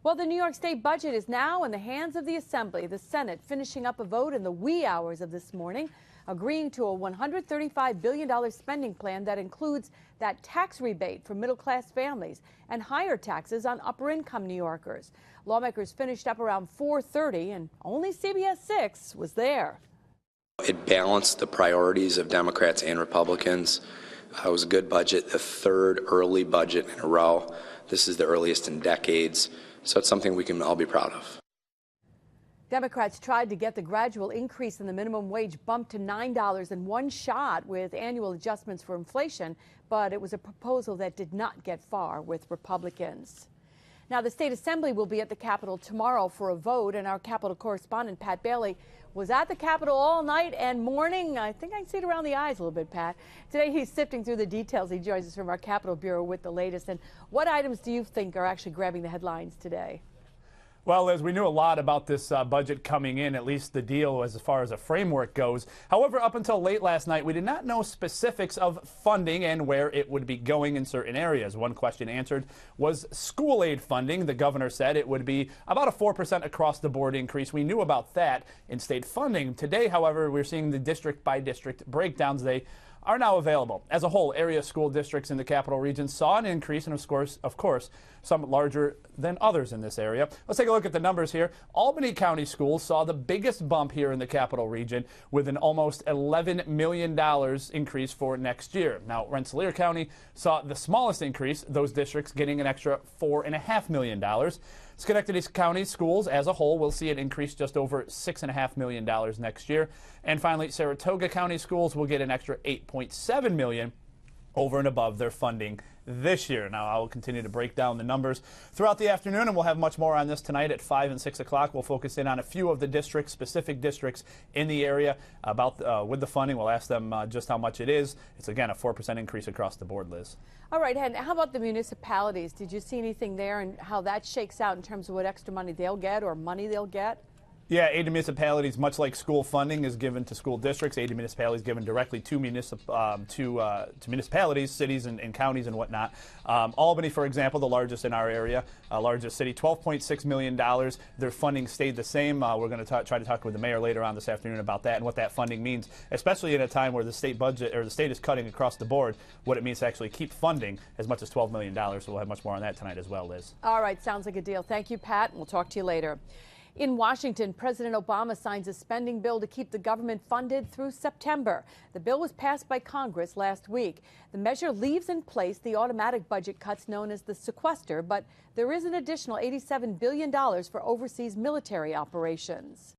Well, the New York State budget is now in the hands of the Assembly. The Senate finishing up a vote in the wee hours of this morning, agreeing to a $135 billion spending plan that includes that tax rebate for middle-class families and higher taxes on upper-income New Yorkers. Lawmakers finished up around 4:30, and only CBS 6 was there. It balanced the priorities of Democrats and Republicans. It was a good budget, the third early budget in a row. This is the earliest in decades, so it's something we can all be proud of. Democrats tried to get the gradual increase in the minimum wage bumped to $9 in one shot with annual adjustments for inflation, but it was a proposal that did not get far with Republicans. Now, the state assembly will be at the Capitol tomorrow for a vote, and our Capitol correspondent Pat Bailey was at the Capitol all night and morning. I think I can see it around the eyes a little bit, Pat. Today he's sifting through the details. He joins us from our Capitol Bureau with the latest. And what items do you think are actually grabbing the headlines today? Well, Liz, we knew a lot about this budget coming in, at least the deal as far as a framework goes. However, up until late last night, we did not know specifics of funding and where it would be going in certain areas. One question answered was school aid funding. The governor said it would be about a 4% across the board increase. We knew about that in state funding. Today, however, we're seeing the district by district breakdowns. They are now available. As a whole, area school districts in the capital region saw an increase, and of course, some larger than others in this area. Let's take a look at the numbers here. Albany County Schools saw the biggest bump here in the capital region with an almost $11 million increase for next year. Now, Rensselaer County saw the smallest increase, those districts getting an extra $4.5 million. Schenectady County schools as a whole will see an increase just over $6.5 million next year. And finally, Saratoga County schools will get an extra $8.7 million over and above their funding this year. Now, I will continue to break down the numbers throughout the afternoon, and we'll have much more on this tonight at 5 and 6 o'clock. We'll focus in on a few of the districts, specific districts in the area about with the funding. We'll ask them just how much it is. It's, again, a 4% increase across the board, Liz. All right, and how about the municipalities? Did you see anything there and how that shakes out in terms of what extra money they'll get or money they'll get? Yeah, aid to municipalities, much like school funding is given to school districts, aid to municipalities given directly to municipalities, cities and counties and whatnot. Albany, for example, the largest in our area, largest city, $12.6 million. Their funding stayed the same. We're going to try to talk with the mayor later on this afternoon about that and what that funding means, especially in a time where the state budget or the state is cutting across the board, what it means to actually keep funding as much as $12 million. So we'll have much more on that tonight as well, Liz. All right, sounds like a deal. Thank you, Pat, and we'll talk to you later. In Washington, President Obama signs a spending bill to keep the government funded through September. The bill was passed by Congress last week. The measure leaves in place the automatic budget cuts known as the sequester, but there is an additional $87 billion for overseas military operations.